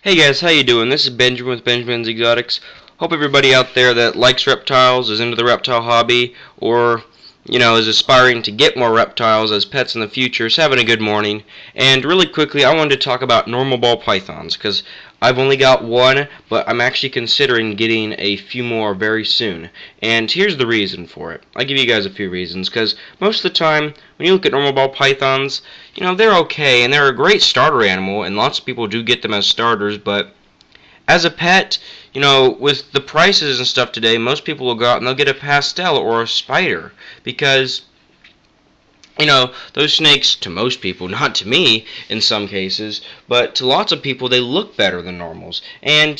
Hey guys, how you doing? This is Benjamin with Benjamin's Exotics. Hope everybody out there that likes reptiles, is into the reptile hobby, or is aspiring to get more reptiles as pets in the future is having a good morning. And really quickly, I wanted to talk about normal ball pythons because I've only got one, but I'm actually considering getting a few more very soon. And here's the reason for it. I'll give you guys a few reasons because most of the time, when you look at normal ball pythons, they're okay and they're a great starter animal, and lots of people do get them as starters, but as a pet, with the prices and stuff today, most people will go out and they'll get a pastel or a spider because those snakes, to most people, not to me in some cases, but to lots of people, they look better than normals. And,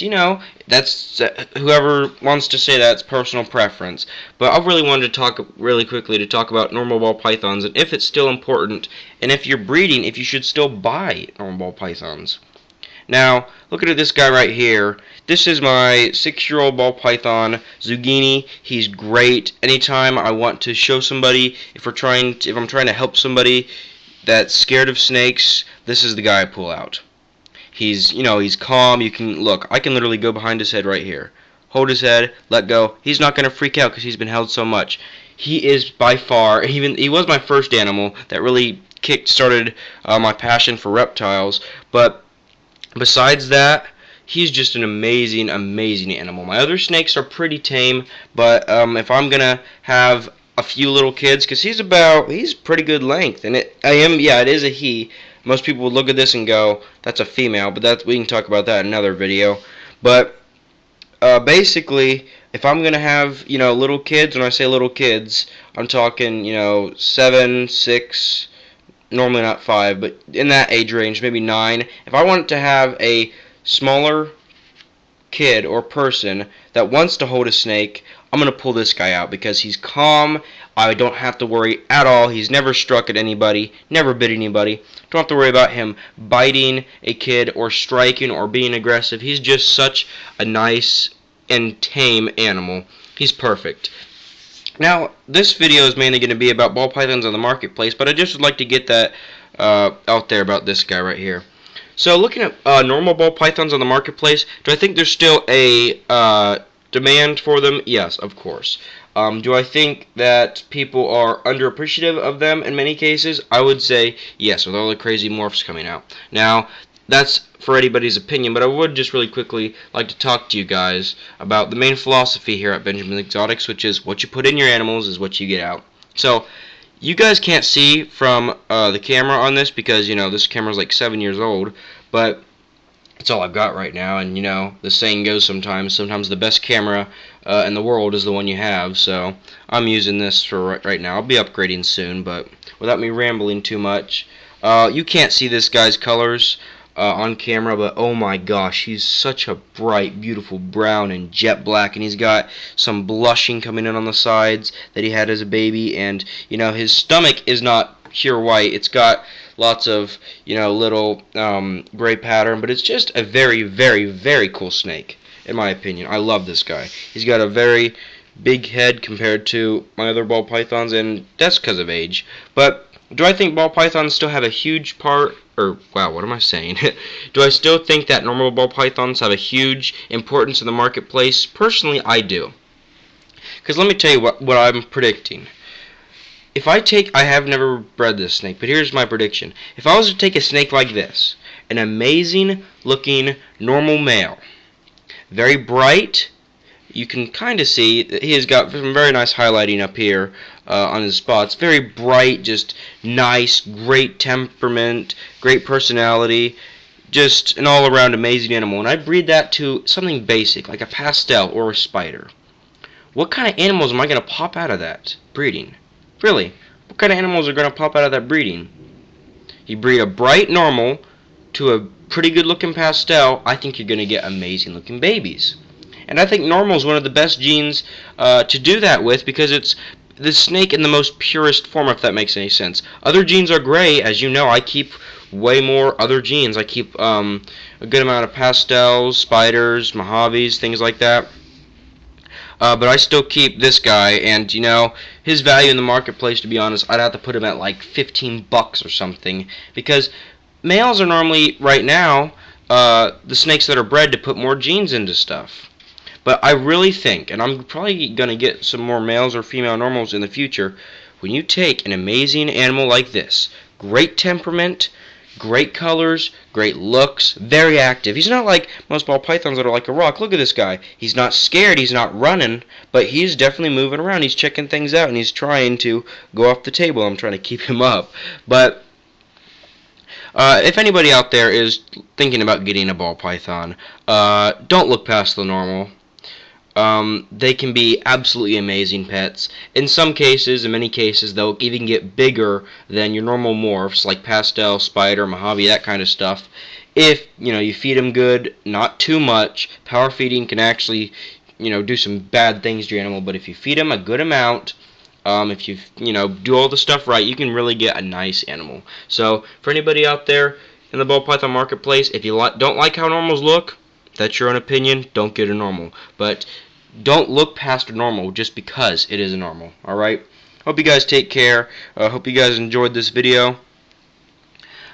that's whoever wants to say that's personal preference. But I really wanted to talk really quickly to talk about normal ball pythons and if it's still important, and if you're breeding, if you should still buy normal ball pythons. Now, looking at this guy right here, this is my 6-year-old ball python, Zucchini. He's great. Anytime I want to show somebody, if I'm trying to help somebody that's scared of snakes, this is the guy I pull out. He's calm. You can look. I can literally go behind his head right here. Hold his head, let go. He's not going to freak out because he's been held so much. He is by far, he was my first animal that really started my passion for reptiles, but besides that, he's just an amazing, amazing animal. My other snakes are pretty tame, but if I'm gonna have a few little kids, because he's pretty good length, and it is a he. Most people would look at this and go, that's a female, but we can talk about that in another video. But basically, if I'm gonna have little kids, when I say little kids, I'm talking 7, 6. Normally not 5, but in that age range, maybe 9. If I want to have a smaller kid or person that wants to hold a snake, I'm going to pull this guy out because he's calm. I don't have to worry at all. He's never struck at anybody, never bit anybody. Don't have to worry about him biting a kid or striking or being aggressive. He's just such a nice and tame animal. He's perfect. Now, this video is mainly going to be about ball pythons on the marketplace, but I just would like to get that out there about this guy right here. So, looking at normal ball pythons on the marketplace, do I think there's still a demand for them? Yes, of course. Do I think that people are underappreciative of them in many cases? I would say yes, with all the crazy morphs coming out. Now, that's for anybody's opinion, but I would just really quickly like to talk to you guys about the main philosophy here at Benjamin Exotics, which is what you put in your animals is what you get out. So, you guys can't see from the camera on this because, this camera's like 7 years old, but it's all I've got right now, and, the saying goes sometimes the best camera in the world is the one you have, so I'm using this for right now. I'll be upgrading soon, but without me rambling too much, you can't see this guy's colors on camera, but oh my gosh, he's such a bright, beautiful brown and jet black, and he's got some blushing coming in on the sides that he had as a baby, and his stomach is not pure white. It's got lots of little gray pattern, but it's just a very, very, very cool snake in my opinion. I love this guy. He's got a very big head compared to my other ball pythons, and that's because of age. But do I think ball pythons still have a huge part, or, wow, what am I saying? Do I still think that normal ball pythons have a huge importance in the marketplace? Personally, I do. Because let me tell you what I'm predicting. I have never bred this snake, but here's my prediction. If I was to take a snake like this, an amazing looking normal male, very bright, you can kind of see that he has got some very nice highlighting up here on his spots. Very bright, just nice, great temperament, great personality, just an all-around amazing animal. And I breed that to something basic, like a pastel or a spider. What kind of animals am I going to pop out of that breeding? Really, what kind of animals are going to pop out of that breeding? You breed a bright normal to a pretty good-looking pastel, I think you're going to get amazing-looking babies. And I think normal is one of the best genes to do that with because it's the snake in the most purest form, if that makes any sense. Other genes are gray. As you know, I keep way more other genes. I keep a good amount of pastels, spiders, Mojaves, things like that. But I still keep this guy, and his value in the marketplace, to be honest, I'd have to put him at like $15 or something, because males are normally, right now, the snakes that are bred to put more genes into stuff. But I really think, and I'm probably going to get some more males or female normals in the future, when you take an amazing animal like this, great temperament, great colors, great looks, very active. He's not like most ball pythons that are like a rock. Look at this guy. He's not scared, he's not running, but he's definitely moving around. He's checking things out, and he's trying to go off the table. I'm trying to keep him up. But if anybody out there is thinking about getting a ball python, don't look past the normal. They can be absolutely amazing pets. In some cases, in many cases, they'll even get bigger than your normal morphs, like pastel, spider, Mojave, that kind of stuff. If you feed them good, not too much. Power feeding can actually do some bad things to your animal, but if you feed them a good amount, if you do all the stuff right, you can really get a nice animal. So for anybody out there in the ball python marketplace, if you don't like how normals look, that's your own opinion. Don't get a normal, but don't look past a normal just because it is a normal. Alright? Hope you guys take care. Hope you guys enjoyed this video.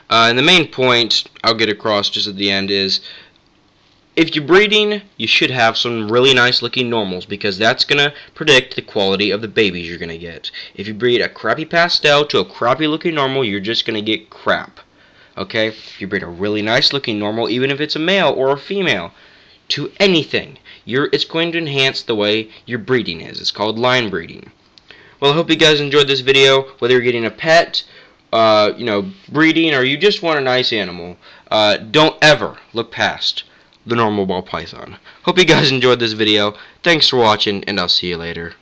And the main point I'll get across just at the end is, if you're breeding, you should have some really nice looking normals, because that's going to predict the quality of the babies you're going to get. If you breed a crappy pastel to a crappy looking normal, you're just going to get crap. Okay? If you breed a really nice looking normal, even if it's a male or a female, to anything, it's going to enhance the way your breeding is. It's called line breeding. Well, I hope you guys enjoyed this video. Whether you're getting a pet, breeding, or you just want a nice animal, don't ever look past the normal ball python. Hope you guys enjoyed this video. Thanks for watching, and I'll see you later.